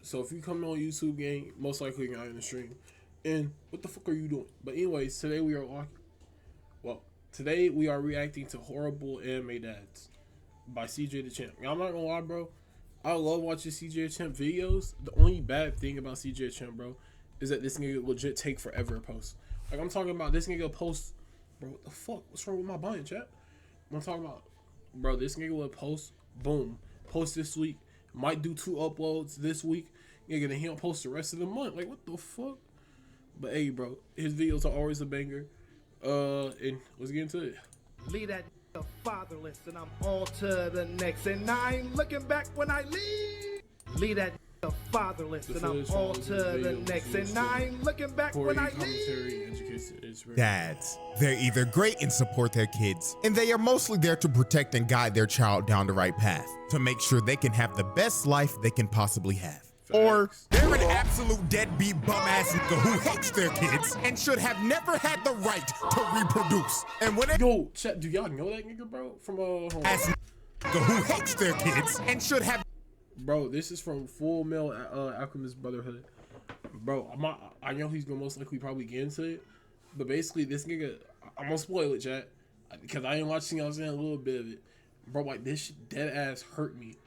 So if you come on YouTube, gang, most likely you're not in the stream. And what the fuck are you doing? But anyways, today we are reacting to Horrible Anime Dads by CJ the Champ. Now, I'm not gonna lie, bro. I love watching CJ the Champ videos. The only bad thing about CJ the Champ, bro, is that this nigga legit take forever to post. Like, I'm talking about this nigga post, bro, what the fuck? What's wrong with my buying, chat? I'm talking about, bro, this nigga will post, boom, post this week, might do 2 uploads this week, nigga, then he don't post the rest of the month. Like, what the fuck? But hey, bro, his videos are always a banger. And let's get into it. Leave that fatherless, and I'm on to the next. And I ain't looking back when I leave. Leave that fatherless, and I'm on to the next. And I ain't looking back when I leave. Dads. They're either great and support their kids, and they are mostly there to protect and guide their child down the right path to make sure they can have the best life they can possibly have. Or they're an absolute deadbeat bum-ass nigga who hates their kids and should have never had the right to reproduce. And when it Yo, chat, do y'all know that nigga, bro? From ass nigga who hates their kids and should have. Bro, this is from Full Metal Alchemist Brotherhood. Bro, I know he's gonna most likely probably get into it, but basically this nigga, I'm gonna spoil it, chat, because I ain't watching. I was saying a little bit of it, bro. Like, this shit dead ass hurt me.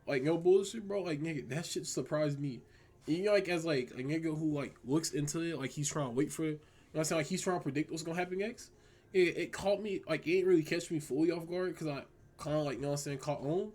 Like, no bullshit, bro. Like, nigga, that shit surprised me. And you know, like, as like a nigga who like looks into it, like he's trying to wait for, you know what I'm saying, like he's trying to predict what's gonna happen next. It caught me, like, it didn't really catch me fully off guard because I kind of, like, you know what I'm saying, caught on.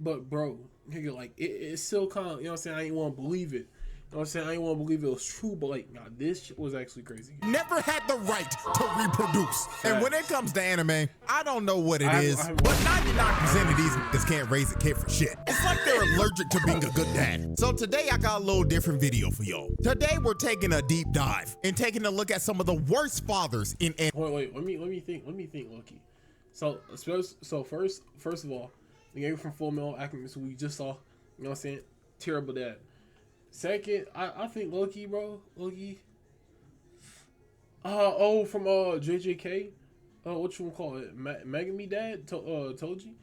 But bro, nigga, like, it still kind of, you know what I'm saying, I didn't want to believe it. You know what I'm saying? I didn't want to believe it was true, but like, nah, this shit was actually crazy. Never had the right to reproduce. And when it comes to anime, I don't know what it is, but 99% of these niggas can't raise a kid for shit. It's like they're allergic to being a good dad. So today I got a little different video for y'all. Today we're taking a deep dive and taking a look at some of the worst fathers in anime. Wait, let me think, Loki. So first of all, the game from Full Metal Alchemist we just saw, you know what I'm saying, terrible dad. Second, I think Loki, bro. Loki. From JJK. What you call it? Megami Dad? Toji?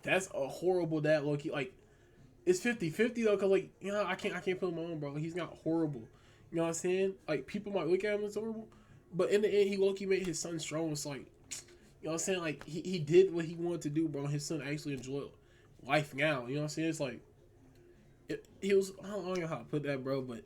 That's a horrible dad, Loki. Like, it's 50-50 though, cause like, you know, I can't put him on, bro. He's not horrible. You know what I'm saying? Like, people might look at him as horrible, but in the end, he Loki made his son strong. It's like, you know what I'm saying? Like, he did what he wanted to do, bro. His son actually enjoyed life now. You know what I'm saying? It's like, he was, I don't know how to put that, bro, but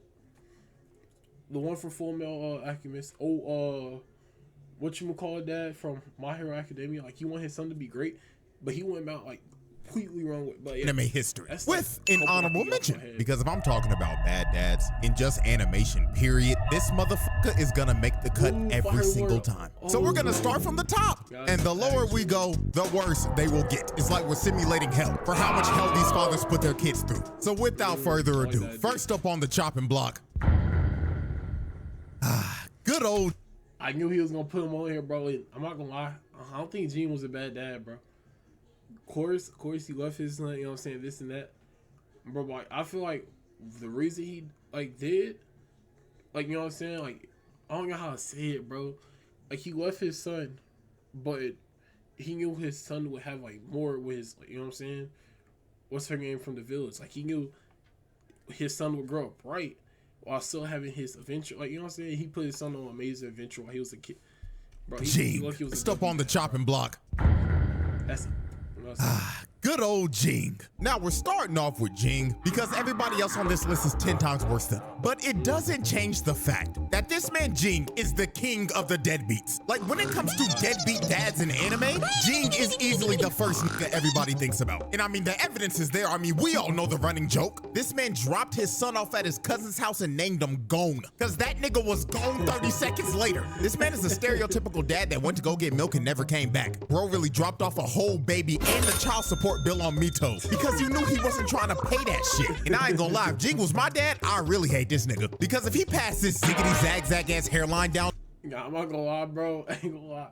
the one from Full Metal Alchemist, what you call that from My Hero Academia, like, he wanted his son to be great, but he went about like completely wrong with, but yeah, anime history with like an honorable mention, because if I'm talking about bad dads in just animation period, this motherfucker is gonna make the cut every single time. So we're gonna start from the top, and the lower we go, the worse they will get. It's like we're simulating hell for how much hell these fathers put their kids through. So without further ado, first up on the chopping block, good old. I knew he was gonna put him on here, bro. I'm not gonna lie, I don't think Gene was a bad dad, bro. Of course, he left his son, you know what I'm saying, this and that. Bro, like, I feel like the reason he, like, did, like, you know what I'm saying, like, I don't know how to say it, bro. Like, he left his son, but he knew his son would have, like, more with his, like, you know what I'm saying, what's her name from the village. Like, he knew his son would grow up right while still having his adventure. Like, you know what I'm saying, he put his son on an amazing adventure while he was a kid. Bro, Gene, first up on the chopping block. That's it. Good old Jing. Now we're starting off with Jing because everybody else on this list is 10 times worse than him. But it doesn't change the fact that this man Jing is the king of the deadbeats. Like, when it comes to deadbeat dads in anime, Jing is easily the first nigga everybody thinks about. And I mean, the evidence is there. I mean, we all know the running joke. This man dropped his son off at his cousin's house and named him Gone, because that nigga was gone 30 seconds later. This man is a stereotypical dad that went to go get milk and never came back. Bro really dropped off a whole baby and the child support bill on Mito because you knew he wasn't trying to pay that shit. And I ain't gonna lie, if Jing was my dad, I really hate this nigga, because if he passed this ziggity zag ass hairline down. Nah, I'm not gonna lie, bro. I ain't gonna lie,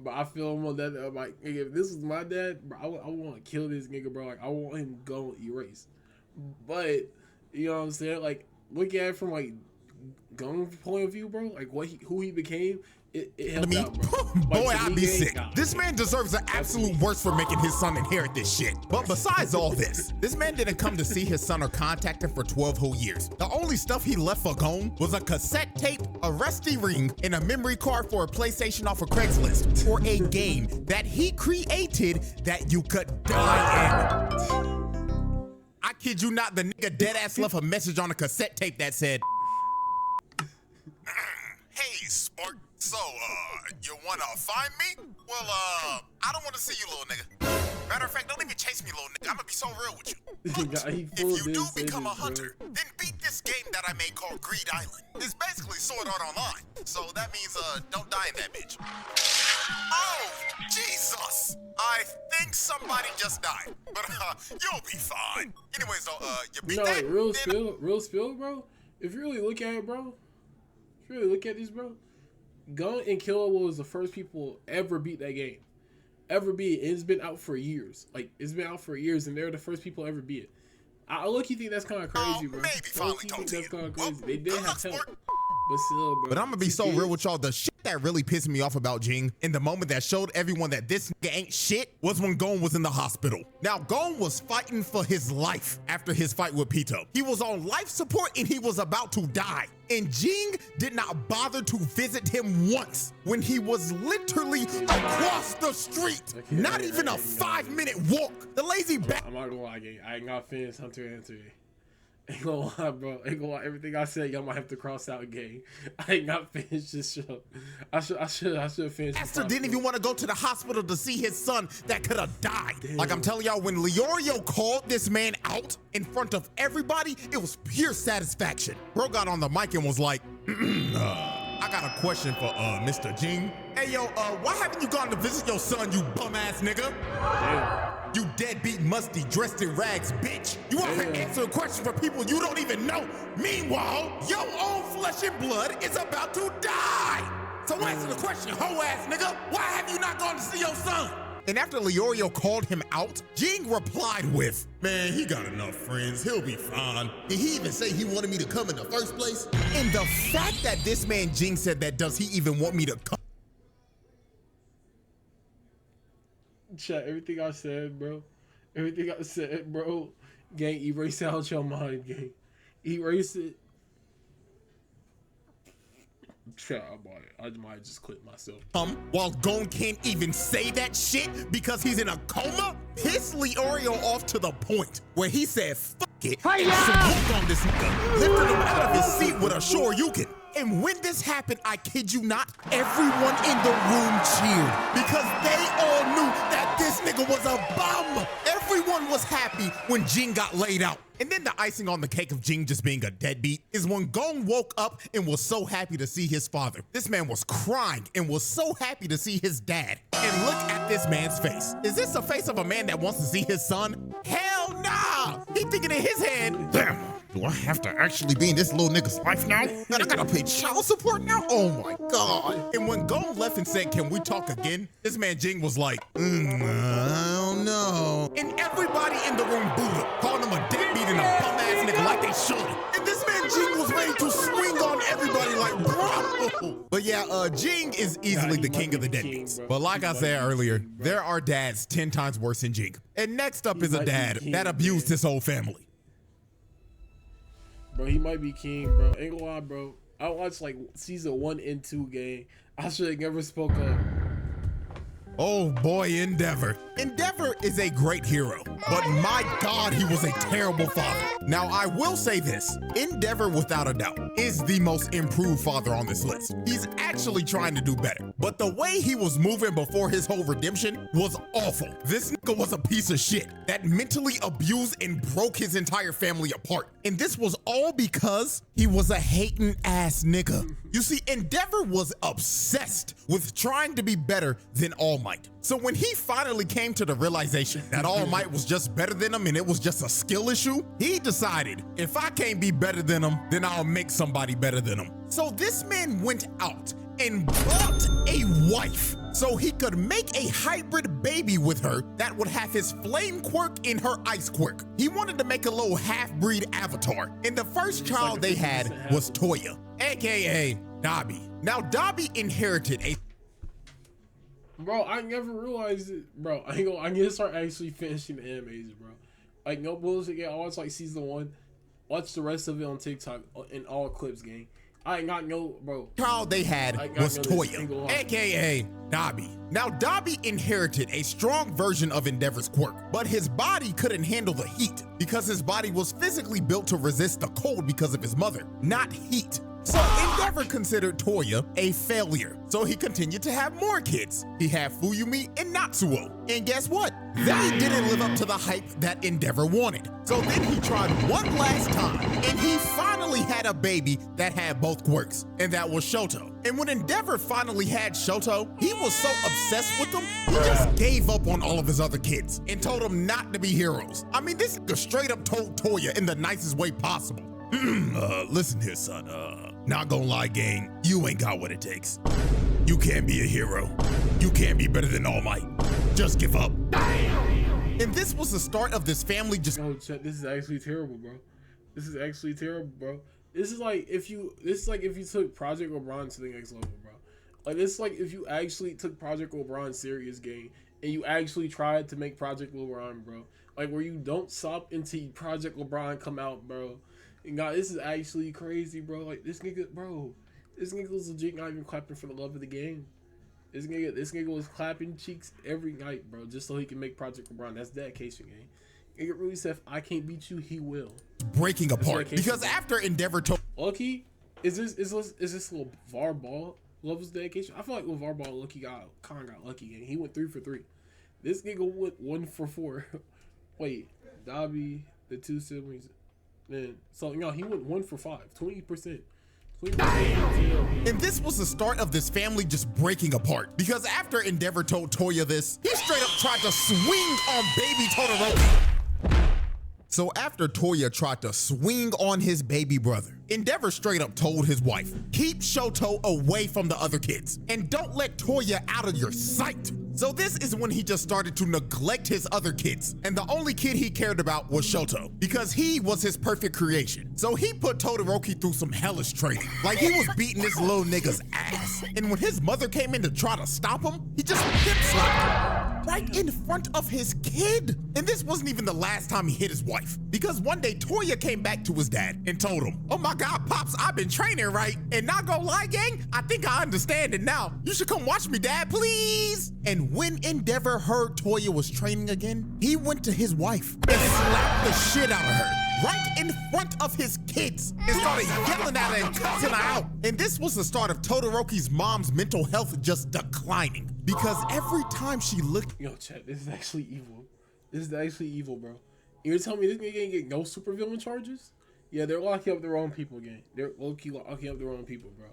but I feel him on that. I'm like, nigga, if this was my dad, bro, I want to kill this nigga, bro. Like, I want him go erase. But you know what I'm saying? Like, look at it from like Gun's point of view, bro, like who he became, it helped me, out, bro. boy, Like, I'd be sick. This man deserves the absolute worst for making his son inherit this shit. But besides all this man didn't come to see his son or contact him for 12 whole years. The only stuff he left for Gon was a cassette tape, a rusty ring, and a memory card for a PlayStation off of Craigslist for a game that he created that you could die in. I kid you not, the nigga deadass left a message on a cassette tape that said, "Hey, Spark. So, you wanna find me? Well, I don't wanna see you, little nigga. Matter of fact, don't even chase me, little nigga. I'm gonna be so real with you. But if you do become a hunter, then beat this game that I made called Greed Island. It's basically Sword Art Online. So that means, don't die in that bitch." Oh, Jesus! I think somebody just died. But, you'll be fine. Anyways, though, you beat that? Real spill, bro. If you really look at it, bro. If you really look at this, bro. Gun and Killer was the first people ever beat that game. Ever beat it. It's been out for years. Like, it's been out for years, and they're the first people ever beat it. I look, you think that's kind of crazy, bro. Maybe finally talk to you. That's kind of crazy. They did have help. But still, bro. But I'm gonna be so real with y'all. The shit that really pissed me off about Jing in the moment that showed everyone that this nigga ain't shit was when Gon was in the hospital. Now, Gon was fighting for his life after his fight with Pito. He was on life support and he was about to die. And Jing did not bother to visit him once when he was literally across the street. Not even a 5-minute walk. The lazy bat. I'm not gonna lie, gang. I ain't got finished Hunter x Hunter. Ain't gonna lie, bro. Ain't gonna lie. Everything I said, y'all might have to cross out, gang. I ain't not finished this show. I should finish. Esther didn't even want to go to the hospital to see his son that could have died. Damn. Like I'm telling y'all, when Leorio called this man out in front of everybody, it was pure satisfaction. Bro got on the mic and was like, I got a question for Mr. Jing. Hey yo, why haven't you gone to visit your son, you bum ass nigga? Damn. You deadbeat, musty, dressed in rags, bitch. You want to answer a question for people you don't even know. Meanwhile, your own flesh and blood is about to die. So answer the question, hoe ass nigga. Why have you not gone to see your son? And after Leorio called him out, Jing replied with, "Man, he got enough friends. He'll be fine. Did he even say he wanted me to come in the first place?" And the fact that this man Jing said that, does he even want me to come? Chat, everything I said, bro. Everything I said, bro. Gang, erase it out your mind, gang. Erase it. Chat, I might just quit myself. While Gon can't even say that shit because he's in a coma? Piss Leorio off to the point where he said, "Fuck it," and swooped on this nigga, lifting him out of his seat with a Shoryuken. And when this happened, I kid you not, everyone in the room cheered because they all knew that this nigga was a bum. Everyone was happy when Jing got laid out. And then the icing on the cake of Jing just being a deadbeat is when Gon woke up and was so happy to see his father. This man was crying and was so happy to see his dad. And look at this man's face. Is this the face of a man that wants to see his son? Hell nah! He thinking in his head, damn, do I have to actually be in this little nigga's life now? And I gotta pay child support now? Oh my God. And when Gon left and said, "Can we talk again?" this man Jing was like, I don't know. And everybody in the room booed him, calling him a deadbeat and a bum ass nigga like they should. And this man Jing was ready to swing on everybody like, bro. But yeah, Jing is easily the king of the deadbeats. But like I said earlier, there are dads 10 times worse than Jing. And next up is a dad that abused his whole family. Bro, he might be king, bro. Ain't gonna lie, bro. I watched like season 1 and 2 game. I should have never spoke up. Oh boy, Endeavor. Endeavor is a great hero, but my God, he was a terrible father. Now, I will say this, Endeavor, without a doubt, is the most improved father on this list. He's actually trying to do better, but the way he was moving before his whole redemption was awful. This nigga was a piece of shit that mentally abused and broke his entire family apart. And this was all because he was a hating ass nigga. You see, Endeavor was obsessed with trying to be better than All Might. So when he finally came to the realization that All Might was just better than him and it was just a skill issue, he decided, if I can't be better than him, then I'll make somebody better than him. So this man went out and bought a wife so he could make a hybrid baby with her that would have his flame quirk in her ice quirk. He wanted to make a little half-breed avatar, and the first child they had was Toya, aka Dobby. Now Dobby inherited a Bro, I never realized it. Bro, I need to start actually finishing the animes, bro. Like, no bullshit, yeah, I watched like season 1. Watch the rest of it on TikTok in all clips, gang. I ain't got no, bro. Child they had was Toya, aka Dobby. Now Dobby inherited a strong version of Endeavor's quirk, but his body couldn't handle the heat because his body was physically built to resist the cold because of his mother, not heat. So Endeavor considered Toya a failure, so he continued to have more kids. He had Fuyumi and Natsuo, and guess what? They didn't live up to the hype that Endeavor wanted. So then he tried one last time, and he finally had a baby that had both quirks, and that was Shoto. And when Endeavor finally had Shoto, he was so obsessed with them, he just gave up on all of his other kids and told them not to be heroes. I mean, this nigga straight up told Toya in the nicest way possible. Listen here, son, not gonna lie, gang, you ain't got what it takes. You can't be a hero. You can't be better than All Might. Just give up. And this was the start of this family just— Oh, Chet, this is actually terrible, bro. This is actually terrible, bro. This is like if you took Project LeBron to the next level, bro. Like, this is like if you actually took Project LeBron serious, game, and you actually tried to make Project LeBron, bro. Like, where you don't stop until Project LeBron come out, bro. And God, this is actually crazy, bro. Like, this nigga, bro. This nigga was legit not even clapping for the love of the game. This nigga was clapping cheeks every night, bro, just so he can make Project LeBron. That's dedication, gang. Nigga really said, if I can't beat you, he will. Breaking apart because after Endeavor told— Lucky, is this little LeVar Ball loves dedication? I feel like LeVar Ball lucky got lucky, gang. He went 3 for 3. This nigga went 1 for 4. Wait, Dobby, the 2 siblings. Man, so no, he went 1 for 5, 20%. And this was the start of this family just breaking apart because after Endeavor told Toya this, he straight up tried to swing on baby Todoroki. So after Toya tried to swing on his baby brother, Endeavor straight up told his wife, keep Shoto away from the other kids and don't let Toya out of your sight. So this is when he just started to neglect his other kids, and the only kid he cared about was Shoto because he was his perfect creation. So he put Todoroki through some hellish training, like he was beating this little nigga's ass. And when his mother came in to try to stop him, he just hip slapped her right in front of his kid. And this wasn't even the last time he hit his wife, because one day Toya came back to his dad and told him, oh my God, Pops, I've been training right. And not gonna lie, gang, I think I understand it now. You should come watch me, Dad, please. And when Endeavor heard Toya was training again, he went to his wife and slapped the shit out of her right in front of his kids and started yelling at her and cussing her out. And this was the start of Todoroki's mom's mental health just declining because every time she looked— Yo, chat, this is actually evil. This is actually evil, bro. You're telling me this nigga ain't get no supervillain charges? Yeah, they're locking up the wrong people again. They're low-key locking up the wrong people, bro.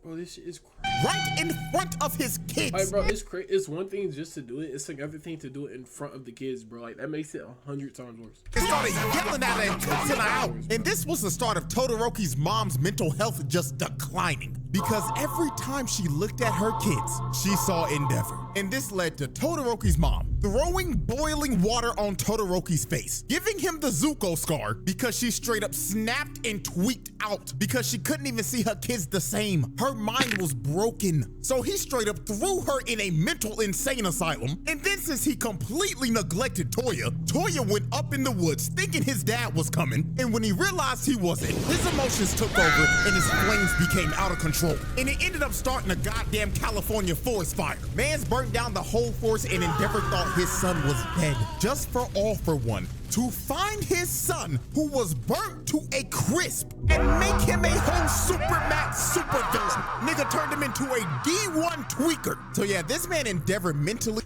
Bro, this shit is crazy. Right in front of his kids. Like, bro, it's crazy. It's one thing just to do it. It's another thing to do it in front of the kids, bro. Like, that makes it 100 times worse. It started yelling at her and cussing her out. And this was the start of Todoroki's mom's mental health just declining because every time she looked at her kids, she saw Endeavor. And this led to Todoroki's mom throwing boiling water on Todoroki's face, giving him the Zuko scar because she straight up snapped and tweaked out because she couldn't even see her kids the same. Her mind was broken. So he straight up threw her in a mental insane asylum. And then since he completely neglected Toya, Toya went up in the woods thinking his dad was coming. And when he realized he wasn't, his emotions took over and his flames became out of control. And it ended up starting a goddamn California forest fire. Man's burnt down the whole forest and Endeavor thought his son was dead. Just for all for one, to find his son who was burnt to a crisp and make him a whole supermax supervillain. Nigga turned him into a D1 tweaker. So yeah, this man Endeavor mentally—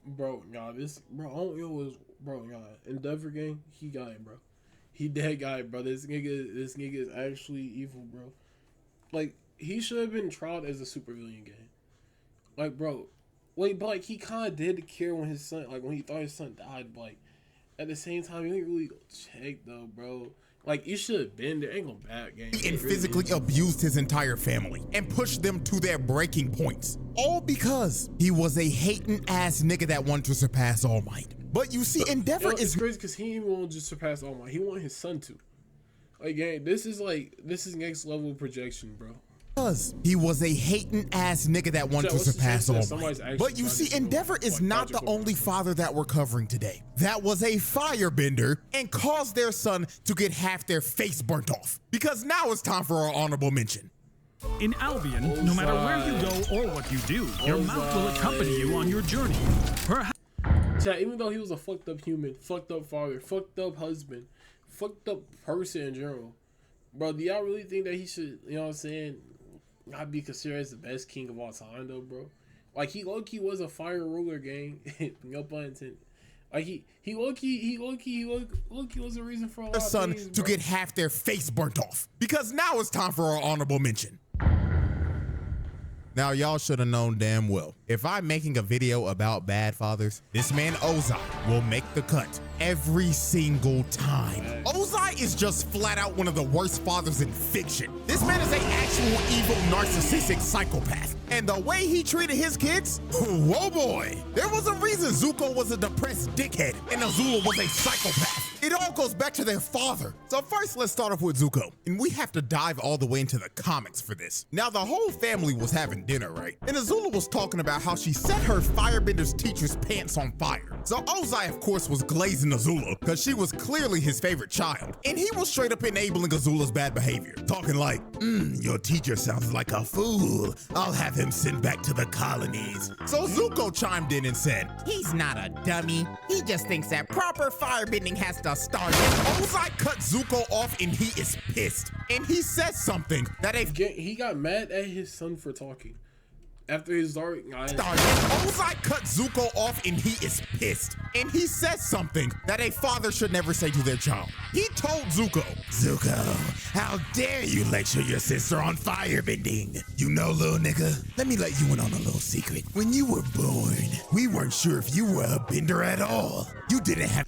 Bro, Endeavor gang, he got it, bro. He dead guy, bro. This nigga is actually evil, bro. Like, he should have been tried as a supervillain gang. Like, bro, but like, he kind of did care when his son, like, when he thought his son died, but like, at the same time, he didn't really go check, though, bro. Like, you should have been there. Ain't gonna back game. And physically abused his entire family and pushed them to their breaking points. All because he was a hating ass nigga that wanted to surpass All Might. But you see, Endeavor is crazy because he didn't want to just surpass All Might. He wanted his son to. Like, gang, this is next level projection, bro. Because he was a hating ass nigga that wanted to surpass All Might. But you see, Endeavor is not the only father that we're covering today. That was a firebender and caused their son to get half their face burnt off. Because now it's time for our honorable mention. In Albion, no matter where you go or what you do, your mouth will accompany you on your journey. Chat, even though he was a fucked up human, fucked up father, fucked up husband, fucked up person in general, bro, do y'all really think that he should, you know what I'm saying, not be considered as the best king of all time though, bro? Like, he low-key was a fire ruler, gang. No pun intended. Like, he low-key was a reason for a lot of son things, to get half their face burnt off. Because now it's time for our honorable mention. Now, y'all should have known damn well, if I'm making a video about bad fathers, this man Ozai will make the cut every single time. Ozai is just flat out one of the worst fathers in fiction. This man is an actual evil narcissistic psychopath. And the way he treated his kids, whoa boy. There was a reason Zuko was a depressed dickhead and Azula was a psychopath. It all goes back to their father. So first, let's start off with Zuko. And we have to dive all the way into the comics for this. Now, the whole family was having dinner, right? And Azula was talking about how she set her firebender's teacher's pants on fire. So Ozai, of course, was glazing Azula because she was clearly his favorite child. And he was straight up enabling Azula's bad behavior. Talking like, your teacher sounds like a fool. I'll have him sent back to the colonies. So Zuko chimed in and said, he's not a dummy. He just thinks that proper firebending has to start. Ozai cut Zuko off and he is pissed. And he says something that he got mad at his son for talking. After his dark Ozai cut Zuko off and he is pissed. And he says something that a father should never say to their child. He told Zuko, how dare you lecture your sister on firebending? You know, little nigga, let me let you in on a little secret. When you were born, we weren't sure if you were a bender at all. You didn't have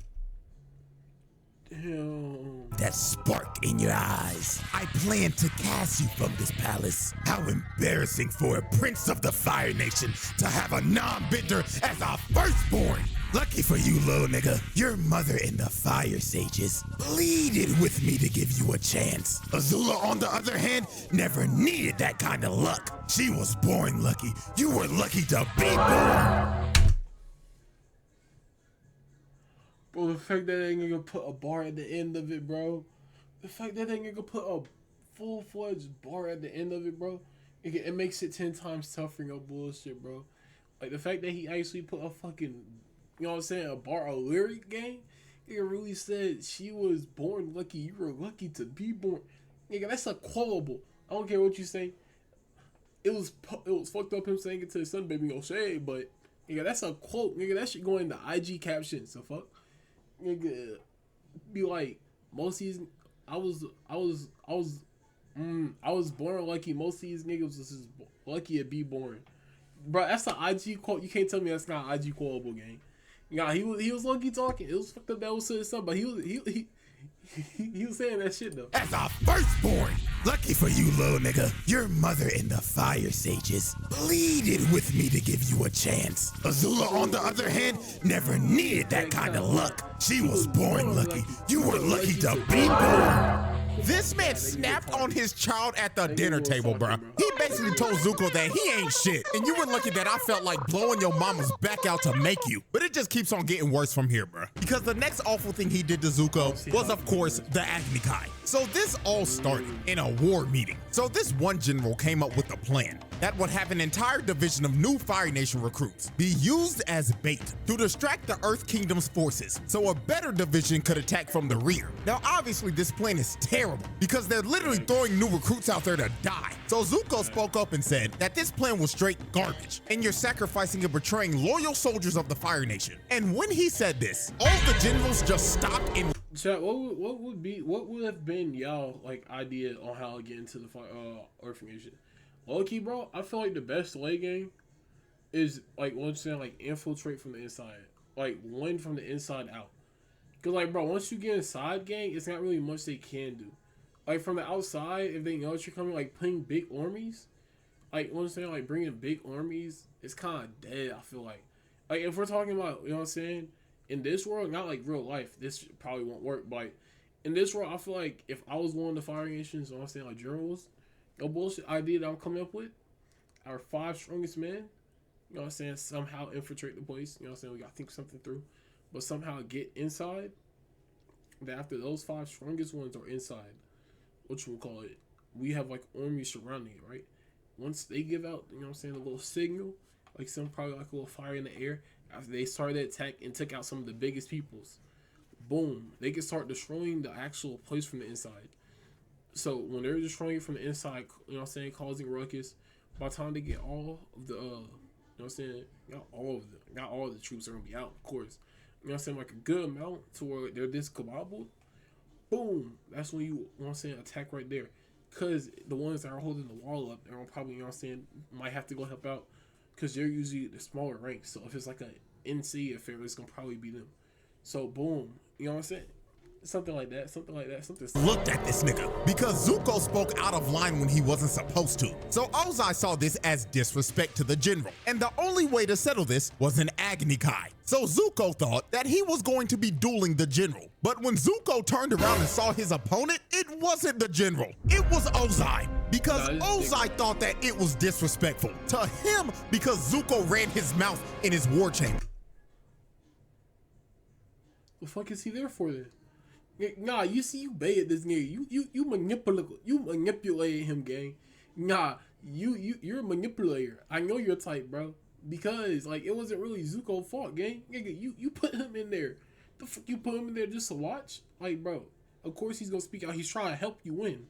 that spark in your eyes. I plan to cast you from this palace. How embarrassing for a prince of the Fire Nation to have a non-bender as a firstborn. Lucky for you, little nigga, your mother and the Fire Sages pleaded with me to give you a chance. Azula, on the other hand, never needed that kind of luck. She was born lucky. You were lucky to be born. Bro, the fact that they ain't gonna put a bar at the end of it, bro. The fact that they ain't gonna put a full-fledged bar at the end of it, bro. It makes it 10 times tougher, no bullshit, bro. Like, the fact that he actually put a fucking, you know what I'm saying, a lyric game. It really said she was born lucky. You were lucky to be born. Nigga, that's a quotable. I don't care what you say. It was fucked up him saying it to his son, baby, no shade, but nigga, that's a quote. Nigga, that shit go in the IG captions. So fuck. Nigga, be like, most of these, I was born lucky. Most of these niggas was just lucky to be born. Bro, that's an IG quote. You can't tell me that's not an IG quotable, gang. Yeah, he was lucky talking. It was fucked up that was his son, but he was saying that shit though. As a firstborn, lucky for you, little nigga, your mother and the Fire Sages pleaded with me to give you a chance. Azula, on the other hand, never needed that kind of luck. She was born lucky. You were lucky to be born. This man snapped on his child at the dinner table, bro. He basically told Zuko that he ain't shit, and you were lucky that I felt like blowing your mama's back out to make you. But it just keeps on getting worse from here, bro. Because the next awful thing he did to Zuko was, of course, the Agni Kai. So this all started in a war meeting. So this one general came up with a plan that would have an entire division of new Fire Nation recruits be used as bait to distract the Earth Kingdom's forces so a better division could attack from the rear. Now, obviously, this plan is terrible because they're literally throwing new recruits out there to die. So Zuko spoke up and said that this plan was straight garbage and you're sacrificing and betraying loyal soldiers of the Fire Nation. And when he said this, all the generals just stopped and Chat, what would have been y'all like idea on how to get into the Earth Nation? Low-key, bro, I feel like the best late game is like what I'm saying, like infiltrate from the inside, like win from the inside out. Cause like, bro, once you get inside, gang, it's not really much they can do. Like from the outside, if they know that you're coming, like playing big armies, like you know what I'm saying, like bringing big armies, it's kind of dead. I feel like if we're talking about, you know what I'm saying, in this world, not like real life, this probably won't work. But like, in this world, I feel like if I was one of the firing nations, you know what I'm saying, like generals, the bullshit idea that I'm coming up with, our 5 strongest men, you know what I'm saying, somehow infiltrate the place. You know what I'm saying, we gotta think something through, but somehow get inside. That after those 5 strongest ones are inside, what you will call it, we have like armies surrounding it, right? Once they give out, you know what I'm saying, a little signal, like some probably like a little fire in the air, after they started the attack and took out some of the biggest peoples, boom, they can start destroying the actual place from the inside. So when they're destroying it from the inside, you know what I'm saying, causing ruckus, by the time they get all of the, you know what I'm saying, not all of the troops are gonna be out, of course. You know what I'm saying, like a good amount to where they're discombobulated. Boom, that's when you know what I'm saying, attack right there. Because the ones that are holding the wall up, they're probably, you know what I'm saying, might have to go help out. Because they're usually the smaller ranks. So if it's like an NC affair, it's going to probably be them. So boom, you know what I'm saying? Something like that. Looked at this nigga because Zuko spoke out of line when he wasn't supposed to. So Ozai saw this as disrespect to the general. And the only way to settle this was an Agni Kai. So Zuko thought that he was going to be dueling the general. But when Zuko turned around and saw his opponent, it wasn't the general. It was Ozai. Because Ozai thought that it was disrespectful to him because Zuko ran his mouth in his war chamber. The fuck is he there for then? Nah, you see, you baited this nigga. You manipulated him, gang. Nah, you're a manipulator. I know your type, bro. Because like it wasn't really Zuko's fault, gang. Nigga, you put him in there. The fuck you put him in there just to watch? Like, bro, of course he's gonna speak out. He's trying to help you win.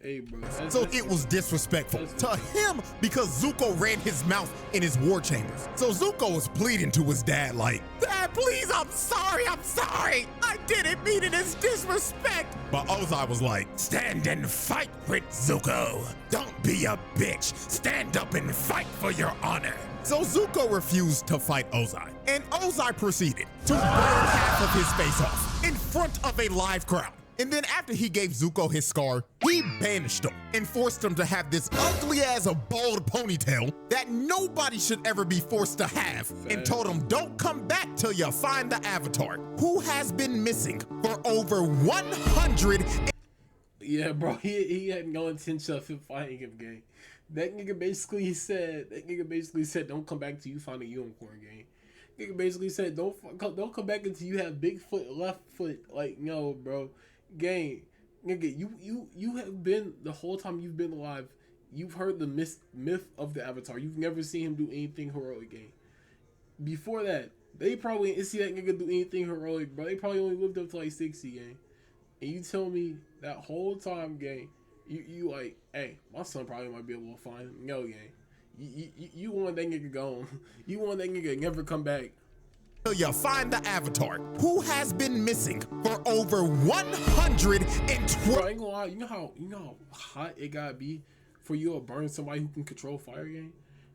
Hey, bro. So it was disrespectful to him because Zuko ran his mouth in his war chambers. So Zuko was pleading to his dad like, "Dad, please, I'm sorry. I didn't mean it as disrespect." But Ozai was like, "Stand and fight with Zuko. Don't be a bitch. Stand up and fight for your honor." So Zuko refused to fight Ozai, and Ozai proceeded to burn half of his face off in front of a live crowd. And then after he gave Zuko his scar, he banished him and forced him to have this ugly as a bald ponytail that nobody should ever be forced to have, and told him, "Don't come back till you find the Avatar, who has been missing for over 100." Yeah, bro, he had no intention of fighting him, gang. That nigga basically said, "Don't come back till you find a unicorn," gang. Nigga basically said, don't come back until you have Bigfoot left foot. Like, no, bro. Gang, nigga, you have been, the whole time you've been alive, you've heard the myth of the Avatar. You've never seen him do anything heroic, gang. Before that, they probably didn't see that nigga do anything heroic, bro. They probably only lived up to like 60, gang. And you tell me that whole time, gang, you like, hey, my son probably might be able to find him. No, gang. You want that nigga gone. You want that nigga never come back. You find the Avatar, who has been missing for over 120. Bro, I ain't gonna lie, you know how hot it gotta be for you to burn somebody who can control fire, gang?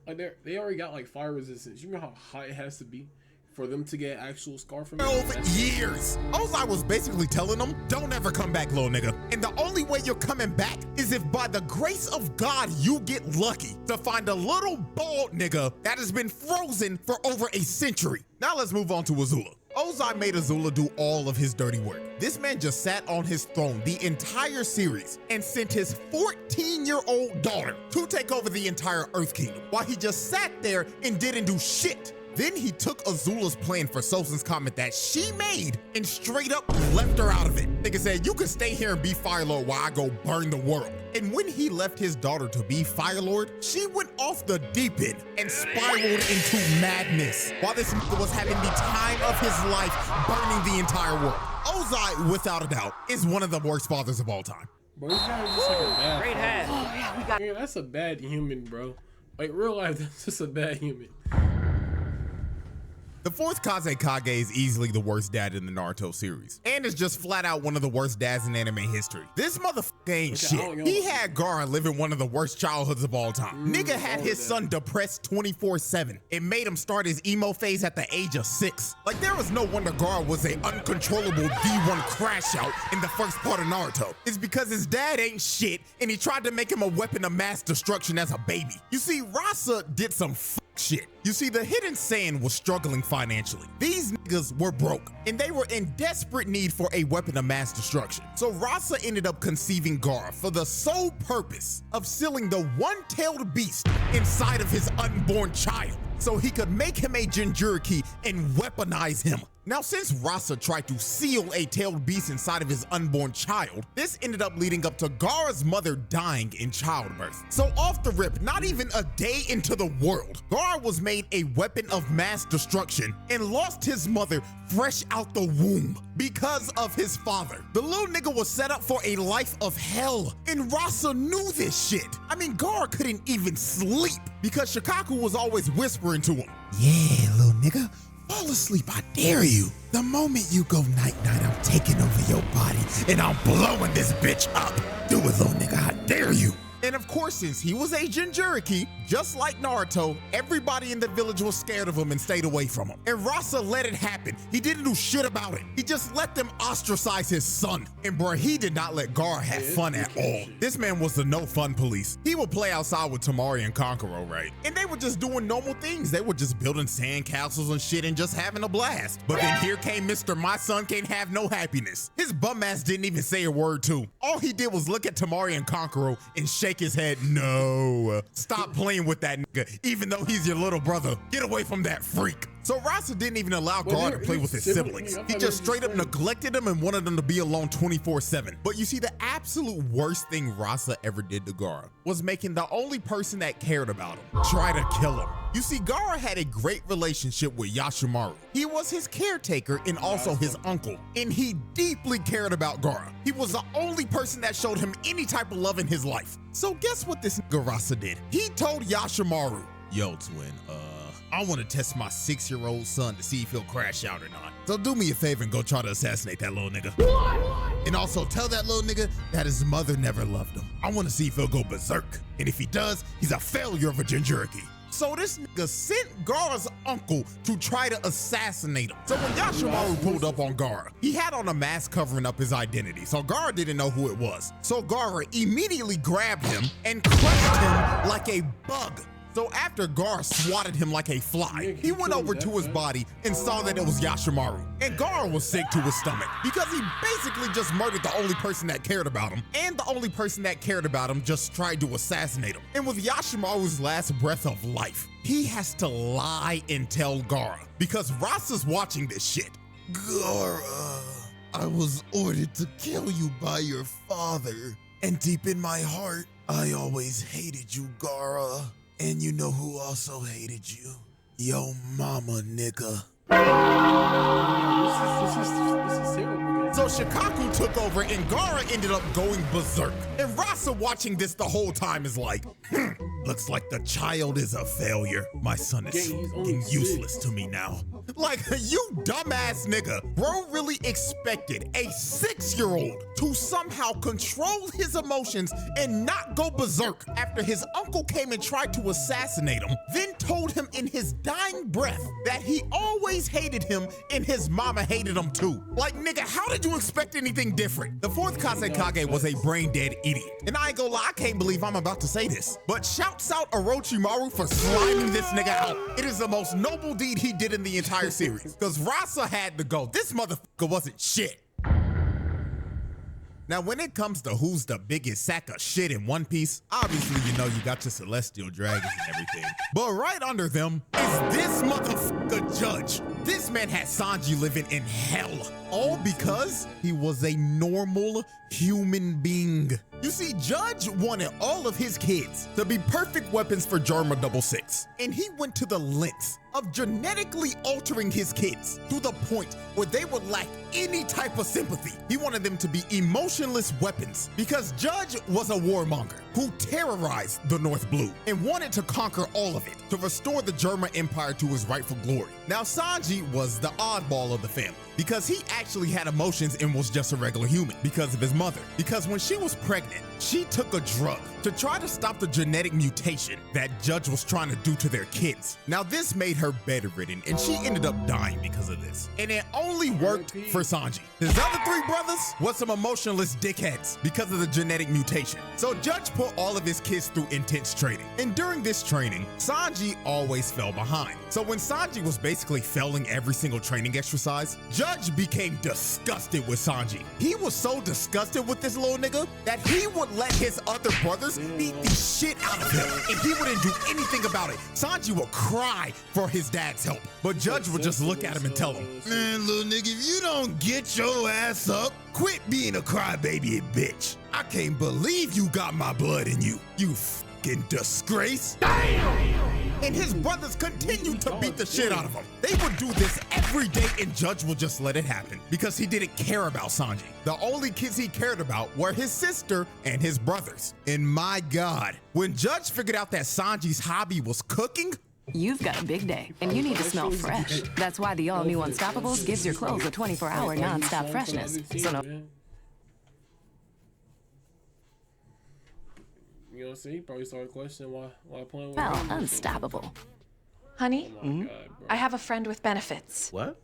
Like they already got like fire resistance. You know how hot it has to be for them to get actual scar from 12 years. Ozai was basically telling them, "Don't ever come back, little nigga. And the only way you're coming back is if by the grace of God you get lucky to find a little bald nigga that has been frozen for over a century." Now let's move on to Azula. Ozai made Azula do all of his dirty work. This man just sat on his throne the entire series and sent his 14-year-old daughter to take over the entire Earth Kingdom while he just sat there and didn't do shit. Then he took Azula's plan for Sosin's comment that she made and straight up left her out of it. Nigga said, "You can stay here and be Fire Lord while I go burn the world." And when he left his daughter to be Fire Lord, she went off the deep end and spiraled into madness while this nigga was having the time of his life burning the entire world. Ozai, without a doubt, is one of the worst fathers of all time. Bro, this guy is just like a bad great hat. Yeah, that's a bad human, bro. Like, real life, that's just a bad human. The fourth Kazekage is easily the worst dad in the Naruto series, and is just flat out one of the worst dads in anime history. This motherfucker ain't shit. He had Gaara living one of the worst childhoods of all time. Nigga had his son depressed 24/7. It made him start his emo phase at the age of 6. Like, there was no wonder Gaara was an uncontrollable D1 crash out in the first part of Naruto. It's because his dad ain't shit, and he tried to make him a weapon of mass destruction as a baby. You see, Rasa did some shit. You see, the Hidden Sand was struggling financially. These niggas were broke, and they were in desperate need for a weapon of mass destruction. So Rasa ended up conceiving Gaara for the sole purpose of sealing the one-tailed beast inside of his unborn child, so he could make him a Jinchuriki and weaponize him. Now, since Rasa tried to seal a tailed beast inside of his unborn child, this ended up leading up to Gaara's mother dying in childbirth. So off the rip, not even a day into the world, Gaara was made a weapon of mass destruction and lost his mother fresh out the womb because of his father. The little nigga was set up for a life of hell, and Rasa knew this shit. I mean, Gaara couldn't even sleep because Shikaku was always whispering to him, "Yeah, little nigga, fall asleep, I dare you. The moment you go night-night, I'm taking over your body and I'm blowing this bitch up. Do it, little nigga, I dare you." And of course, since he was a Jinchuriki, just like Naruto, everybody in the village was scared of him and stayed away from him. And Rasa let it happen. He didn't do shit about it. He just let them ostracize his son. And bro, he did not let Gaara have fun at all. This man was the no fun police. He would play outside with Temari and Kankuro, right? And they were just doing normal things. They were just building sand castles and shit and just having a blast. But then here came Mr. My Son Can't Have No Happiness. His bum ass didn't even say a word too. All he did was look at Temari and Kankuro and shake his head. No, stop playing with that nigga, even though he's your little brother. Get away from that freak. So Rasa didn't even allow Gaara to play with his siblings. He just straight up neglected them and wanted them to be alone 24/7. But you see, the absolute worst thing Rasa ever did to Gaara was making the only person that cared about him try to kill him. You see, Gaara had a great relationship with Yashimaru. He was his caretaker and also his uncle, and he deeply cared about Gaara. He was the only person that showed him any type of love in his life. So guess what this nigga Rasa did? He told Yashimaru, "Yo, twin, I want to test my 6-year-old son to see if he'll crash out or not. So do me a favor and go try to assassinate that little nigga. And also tell that little nigga that his mother never loved him. I want to see if he'll go berserk. And if he does, he's a failure of a Jinchuriki." So this nigga sent Gaara's uncle to try to assassinate him. So when Yashimaru pulled up on Gaara, he had on a mask covering up his identity, so Gaara didn't know who it was. So Gaara immediately grabbed him and crushed him like a bug. So after Gaara swatted him like a fly, he went over to his body and saw that it was Yashimaru. And Gaara was sick to his stomach because he basically just murdered the only person that cared about him, and the only person that cared about him just tried to assassinate him. And with Yashimaru's last breath of life, he has to lie and tell Gaara because Rasa's watching this shit. "Gaara, I was ordered to kill you by your father. And deep in my heart, I always hated you, Gaara. And you know who also hated you? Yo mama, nigga." This is terrible. So Shikaku took over and Gaara ended up going berserk. And Rasa watching this the whole time is like, looks like the child is a failure. My son is fucking useless to me now. Like, you dumbass nigga. Bro really expected a 6-year-old to somehow control his emotions and not go berserk after his uncle came and tried to assassinate him, then told him in his dying breath that he always hated him and his mama hated him too. Like, nigga, how did you expect anything different? The fourth Kazekage was a brain-dead idiot. And I ain't gonna lie, I can't believe I'm about to say this, but shouts out Orochimaru for sliming this nigga out. It is the most noble deed he did in the entire series, because Rasa had to go. This motherfucker wasn't shit. Now, when it comes to who's the biggest sack of shit in One Piece, obviously you know you got your celestial dragons and everything. But right under them is this motherfucker Judge. This man had Sanji living in hell, all because he was a normal human being. You see, Judge wanted all of his kids to be perfect weapons for Jarma 66, and he went to the lengths of genetically altering his kids to the point where they would lack any type of sympathy. He wanted them to be emotionless weapons because Judge was a warmonger. who terrorized the North Blue and wanted to conquer all of it to restore the German Empire to its rightful glory. Now, Sanji was the oddball of the family because he actually had emotions and was just a regular human because of his mother. Because when she was pregnant, she took a drug to try to stop the genetic mutation that Judge was trying to do to their kids. Now, this made her bedridden and she ended up dying because of this. And it only worked for Sanji. His other 3 brothers was some emotionless dickheads because of the genetic mutation. So Judge put all of his kids through intense training. And during this training, Sanji always fell behind. So when Sanji was basically failing every single training exercise, Judge became disgusted with Sanji. He was so disgusted with this little nigga that he would let his other brothers beat the shit out of him, and he wouldn't do anything about it. Sanji would cry for his dad's help, but Judge would just look at him and tell him, "Man, little nigga, if you don't get your ass up, quit being a crybaby bitch. I can't believe you got my blood in you, you fucking disgrace." Damn! And his brothers continued to beat the shit out of him. They would do this every day, and Judge would just let it happen because he didn't care about Sanji. The only kids he cared about were his sister and his brothers. And my God, when Judge figured out that Sanji's hobby was cooking, you've got a big day, and you need to smell fresh. That's why the all-new Unstoppables gives your clothes a 24-hour non-stop freshness. So no. You know what I'm saying? He probably started questioning why playing with Well, unstoppable. Honey, God, I have a friend with benefits. What?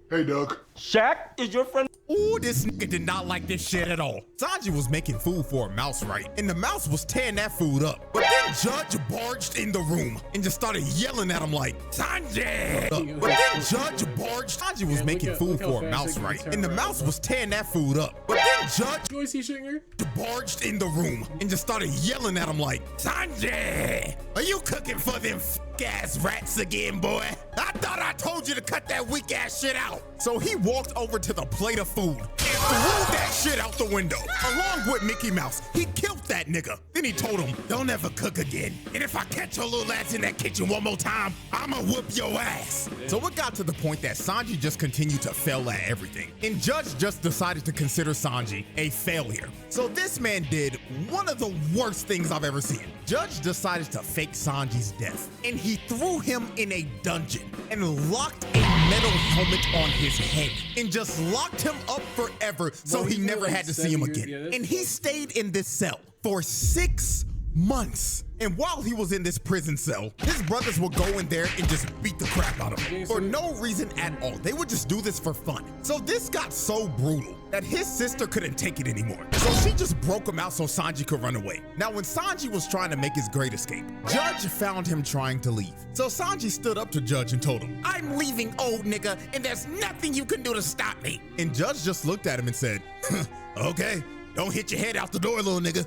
Hey, Doug. Shaq is your friend? ooh, this nigga did not like this shit at all. Sanji was making food for a mouse, right? And the mouse was tearing that food up. But then Judge barged in the room and just started yelling at him like, "Sanji!" But then Judge barged. Sanji was making food for a mouse, right? And the mouse was tearing that food up. But then Judge barged in the room and just started yelling at him like, "Sanji, are you cooking for them ass rats again, boy? I thought I told you to cut that weak ass shit out." So he walked over to the plate of food and threw that shit out the window, along with Mickey Mouse. He killed that nigga. Then he told him, "Don't ever cook again. And if I catch your little ass in that kitchen one more time, I'ma whoop your ass." So it got to the point that Sanji just continued to fail at everything. And Judge just decided to consider Sanji a failure. So this man did one of the worst things I've ever seen. Judge decided to fake Sanji's death, and he threw him in a dungeon and locked a metal helmet on his head and just locked him up forever so he never had to see him again. And he stayed in this cell for 6 months. And while he was in this prison cell, his brothers would go in there and just beat the crap out of him for no reason at all. They would just do this for fun. So this got so brutal that his sister couldn't take it anymore. So she just broke him out so Sanji could run away. Now, when Sanji was trying to make his great escape, Judge found him trying to leave. So Sanji stood up to Judge and told him, "I'm leaving, old nigga, and there's nothing you can do to stop me." And Judge just looked at him and said, "Okay, don't hit your head out the door, little nigga."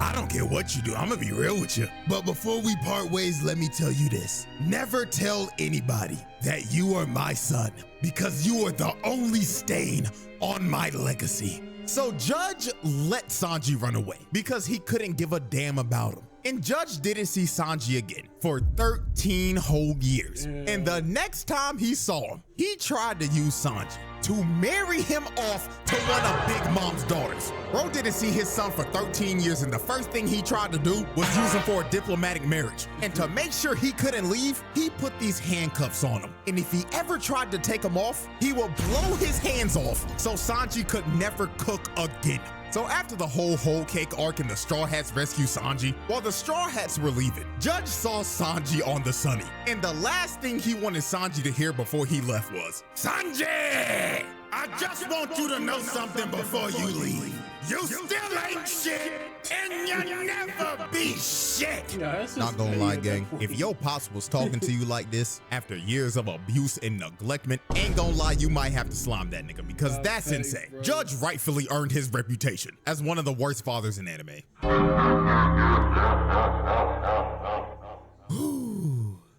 I don't care what you do, I'm gonna be real with you. But before we part ways, let me tell you this. Never tell anybody that you are my son, because you are the only stain on my legacy. So Judge let Sanji run away because he couldn't give a damn about him. And Judge didn't see Sanji again for 13 whole years. And the next time he saw him, he tried to use Sanji to marry him off to one of Big Mom's daughters. Bro didn't see his son for 13 years, and the first thing he tried to do was use him for a diplomatic marriage. And to make sure he couldn't leave, he put these handcuffs on him. And if he ever tried to take them off, he would blow his hands off so Sanji could never cook again. So after the whole cake arc and the Straw Hats rescue Sanji, while the Straw Hats were leaving, Judge saw Sanji on the Sunny. And the last thing he wanted Sanji to hear before he left was, "Sanji, I just want you to know something before you leave. You still ain't shit, and you never be shit." Not gonna lie, gang, if your pops was talking to you like this after years of abuse and neglectment, ain't gonna lie, you might have to slime that nigga, because that's insane. Judge rightfully earned his reputation as one of the worst fathers in anime.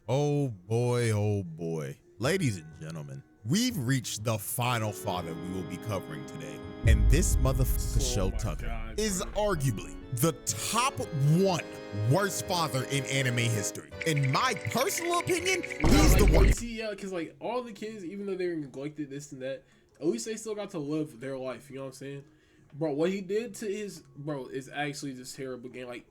Oh boy, oh boy. Ladies and gentlemen, we've reached the final father we will be covering today. And this motherfucker Show Tucker is arguably the top 1 worst father in anime history. In my personal opinion, he's the worst. Yeah, because like all the kids, even though they were neglected, this and that, at least they still got to live their life. You know what I'm saying? Bro, what he did to his bro is actually just terrible game. Like,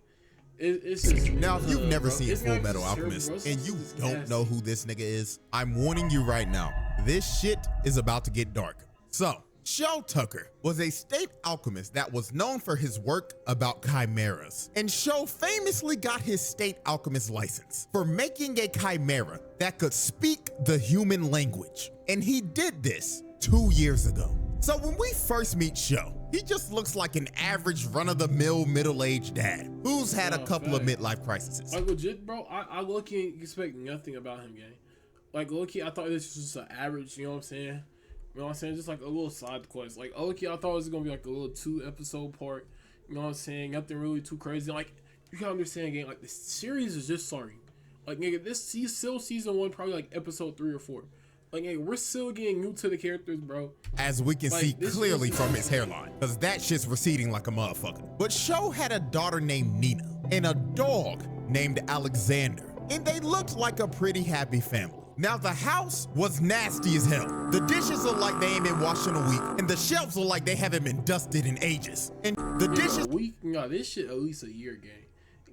it's just, now, if you've never seen it's Full not Metal just Alchemist terrible, and you it's don't nasty. know who this nigga is, I'm warning you right now. This shit is about to get dark. So, Sho Tucker was a state alchemist that was known for his work about chimeras. And Sho famously got his state alchemist license for making a chimera that could speak the human language. And he did this 2 years ago. So when we first meet Sho, he just looks like an average run-of-the-mill middle-aged dad who's had a couple of midlife crises. Like, legit, bro, I low-key expect nothing about him, gang. Like, low-key, I thought this was just an average, you know what I'm saying? You know what I'm saying? Just like a little side quest. Like, low-key, I thought it was going to be like a little 2-episode part. You know what I'm saying? Nothing really too crazy. Like, you can understand, gang, like, the series is just starting. Like, nigga, this is still season 1, probably like episode 3 or 4. Like, nigga, we're still getting new to the characters, bro. As we can Like, see this clearly is- from his hairline, because that shit's receding like a motherfucker. But Sho had a daughter named Nina and a dog named Alexander, and they looked like a pretty happy family. Now, the house was nasty as hell. The dishes are like they ain't been washed in a week, and the shelves are like they haven't been dusted in ages. And the dishes... A week? No, this shit at least a year, gang.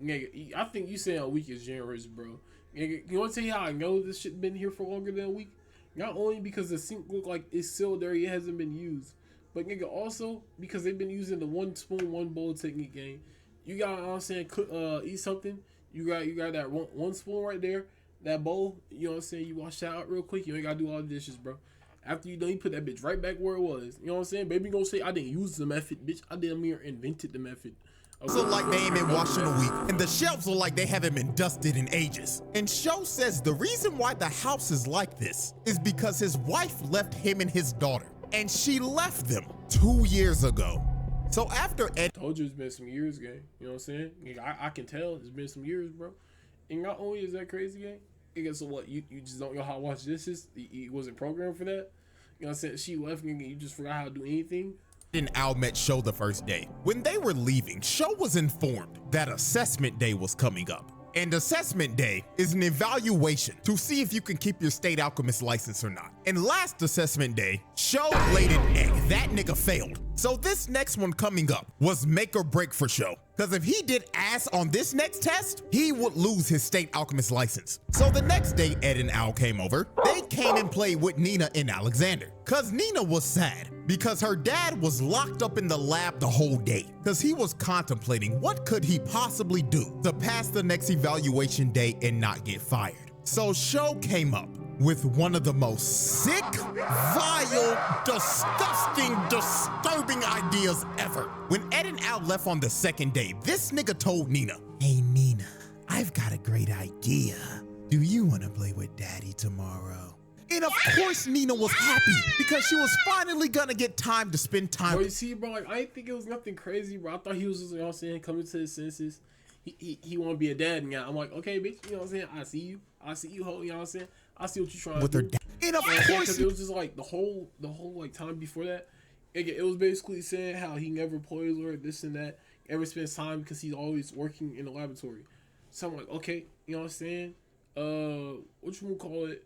Nigga, I think you saying a week is generous, bro. Nigga, you want to tell you how I know this shit been here for longer than a week? Not only because the sink look like it's still there, it hasn't been used, but nigga, also because they've been using the 1 spoon, 1 bowl technique, gang. You got, you know what I'm saying, cook, eat something. You got that one spoon right there, that bowl. You know what I'm saying? You wash that out real quick. You ain't gotta do all the dishes, bro. After you done, you put that bitch right back where it was. You know what I'm saying? Baby gonna say I didn't use the method, bitch. I damn near invented the method. So like they ain't been washed in a week, and the shelves are like they haven't been dusted in ages. And Sho says the reason why the house is like this is because his wife left him and his daughter, and she left them 2 years ago. So after Ed Told you it's been some years, gang. You know what I'm saying? Nigga, I can tell it's been some years, bro. And not only is that crazy, gang. Nigga, so what? You just don't know how to wash dishes? You wasn't programmed for that? You know what I'm saying? She left, nigga, you just forgot how to do anything? and Al met Sho the first day. When they were leaving, Sho was informed that assessment day was coming up. And assessment day is an evaluation to see if you can keep your state alchemist license or not. And last assessment day, Sho laid an egg. That nigga failed. So this next one coming up was make or break for Sho. Because if he did ass on this next test, he would lose his state alchemist license. So the next day Ed and Al came over, they came and played with Nina and Alexander. Cause Nina was sad because her dad was locked up in the lab the whole day. Cause he was contemplating what could he possibly do to pass the next evaluation day and not get fired. So Sho came up with one of the most sick, vile, disgusting, disturbing ideas ever. When Ed and Al left on the second day, this nigga told Nina, "Hey Nina, I've got a great idea. Do you want to play with Daddy tomorrow?" And of course Nina was happy because she was finally gonna get time to spend time. Bro, you see, bro, like, I didn't think it was nothing crazy, bro. I thought he was just, you know what I'm saying, coming to his senses. He want to be a dad now. I'm like, okay, bitch, you know what I'm saying? I see you, ho, you know what I'm saying? I see what you're trying with to her do. dad. And of Because course it was just like the whole like time before that, it was basically saying how he never plays or this and that, ever spends time because he's always working in the laboratory. So I'm like, okay, you know what I'm saying? What you gonna call it?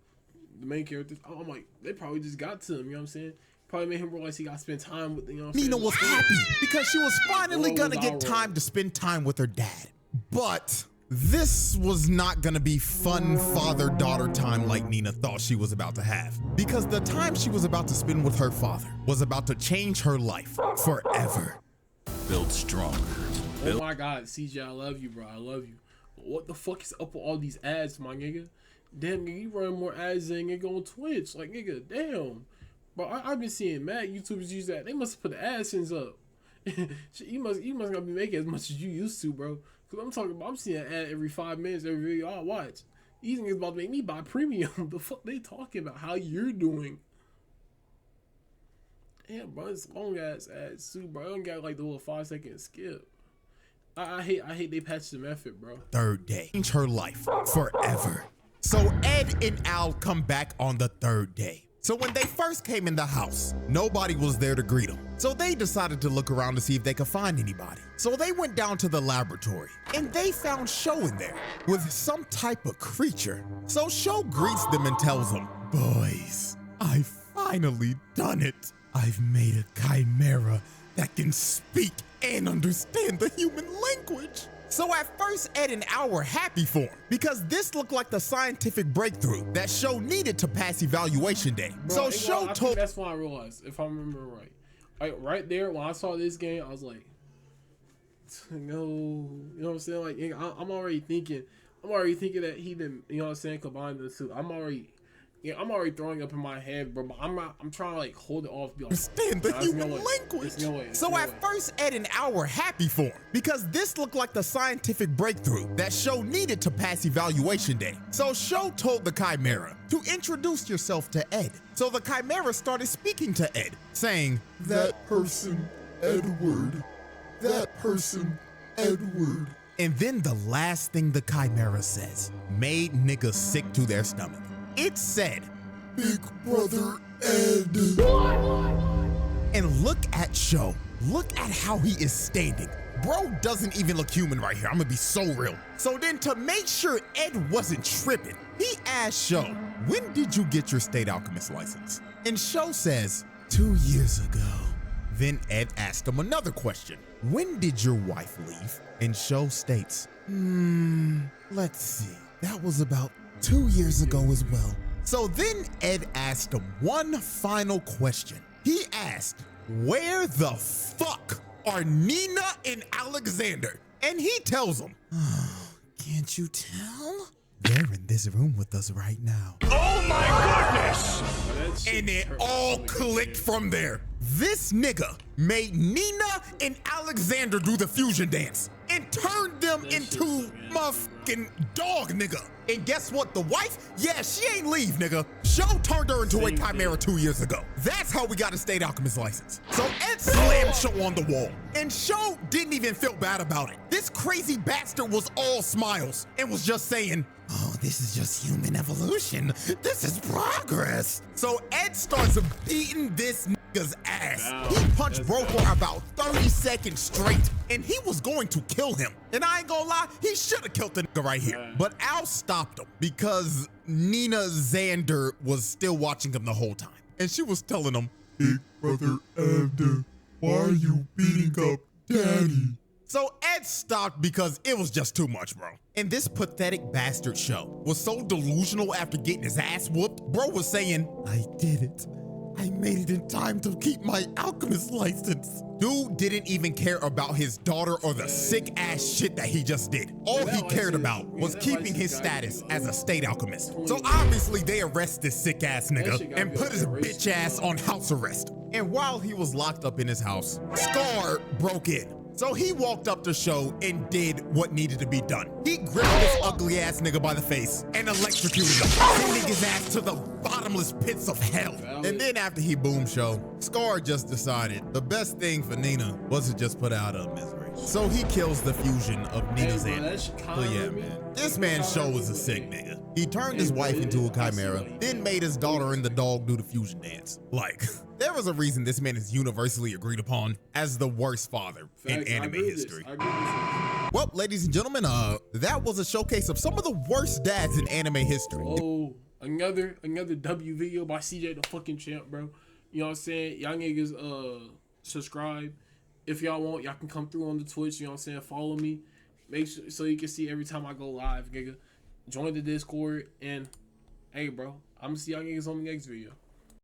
The main characters. I'm like, they probably just got to him, you know what I'm saying? Probably made him realize he got to spend time with, you know what I'm saying? Nina was happy because she was finally Well, gonna it was get our time role. to spend time with her dad. But this was not gonna be fun father-daughter time like Nina thought she was about to have. Because the time she was about to spend with her father was about to change her life forever. Build stronger. Oh my God, CJ, I love you, bro. I love you. But what the fuck is up with all these ads, my nigga? Damn, nigga, you run more ads than nigga on Twitch. Like, nigga, damn. Bro, I've been seeing mad YouTubers use that. They must have put the AdSense up. Shit, you must not be making as much as you used to, bro. Cause I'm talking about, I'm seeing an ad every 5 minutes, every video I watch. These niggas about to make me buy premium. The fuck they talking about? How you're doing? Damn, bro, it's long ass ads too, bro. I don't got like the little 5-second skip. I hate they patched the method, bro. Third day. Change her life forever. So Ed and Al come back on the third day. So when they first came in the house, nobody was there to greet them. So they decided to look around to see if they could find anybody. So they went down to the laboratory and they found Sho in there with some type of creature. So Sho greets them and tells them, "Boys, I finally done it." I've made a chimera that can speak and understand the human language. So at first, Ed and Al were happy for him because this looked like the scientific breakthrough that Show needed to pass evaluation day. Bro, So Show I told. think that's when I realized, if I remember right. Like right there when I saw this game, I was like, no, you know what I'm saying? Like I'm already thinking that he didn't, you know what I'm saying, combine the two. I'm already throwing up in my head, bro. But I'm trying to like hold it off. Be like, Understand the human language. So at first, Ed and Al were happy for him because this looked like the scientific breakthrough that Show needed to pass evaluation day. So Show told the chimera to introduce yourself to Ed. So the chimera started speaking to Ed, saying, "That person, Edward. That person, Edward." And then the last thing the chimera says made niggas sick to their stomach. It said, "Big brother Ed." And look at Show. Look at how he is standing. Bro doesn't even look human right here. I'm gonna be so real. So then to make sure Ed wasn't tripping, he asked Show, "When did you get your state alchemist license?" And Show says, 2 years ago. Then Ed asked him another question. "When did your wife leave?" And Show states, let's see. That was about 2 years ago as well. So then Ed asked him one final question. He asked, "Where the fuck are Nina and Alexander?" And he tells him, "Oh, can't you tell? They're in this room with us right now." Oh my goodness! And it all clicked from there. This nigga made Nina and Alexander do the fusion dance and turned them into motherfucking dog nigga. And guess what? The wife? Yeah, she ain't leave, nigga. Show turned her into a chimera 2 years ago. That's how we got a state alchemist license. So Ed slammed Show on the wall. And Show didn't even feel bad about it. This crazy bastard was all smiles and was just saying, "Oh, this is just human evolution. This is progress." So Ed starts beating this nigga's ass. He punched Bro for about 30 seconds straight, and he was going to kill him. And I ain't gonna lie, he should have killed the nigga right here. But Al stopped him because Nina Xander was still watching him the whole time. And she was telling him, "Big brother Ed, why are you beating up Daddy?" So Ed stopped because it was just too much, bro. And this pathetic bastard Show was so delusional after getting his ass whooped. Bro was saying, "I did it. I made it in time to keep my alchemist license." Dude didn't even care about his daughter or the sick ass shit that he just did. All he cared about was keeping his status as a state alchemist. So obviously they arrest this sick ass nigga and put his bitch ass on house arrest. And while he was locked up in his house, Scar broke in. So he walked up to Show and did what needed to be done. He gripped this ugly ass nigga by the face and electrocuted him, sending his ass to the bottomless pits of hell. And then after he boomed Show, Scar just decided the best thing for Nina was to just put out of misery. So he kills the fusion of Nina's Xander. So yeah, man. This man Show was a sick nigga. He turned his wife into a chimera, then made his daughter and the dog do the fusion dance. Like, there was a reason this man is universally agreed upon as the worst father in anime history. Well, ladies and gentlemen, that was a showcase of some of the worst dads in anime history. Oh, another W video by CJ the fucking champ, bro. You know what I'm saying? Y'all niggas subscribe. If y'all want, y'all can come through on the Twitch, you know what I'm saying? Follow me. Make sure so you can see every time I go live, nigga. Join the Discord, and hey, bro, I'm gonna see y'all niggas on the next video.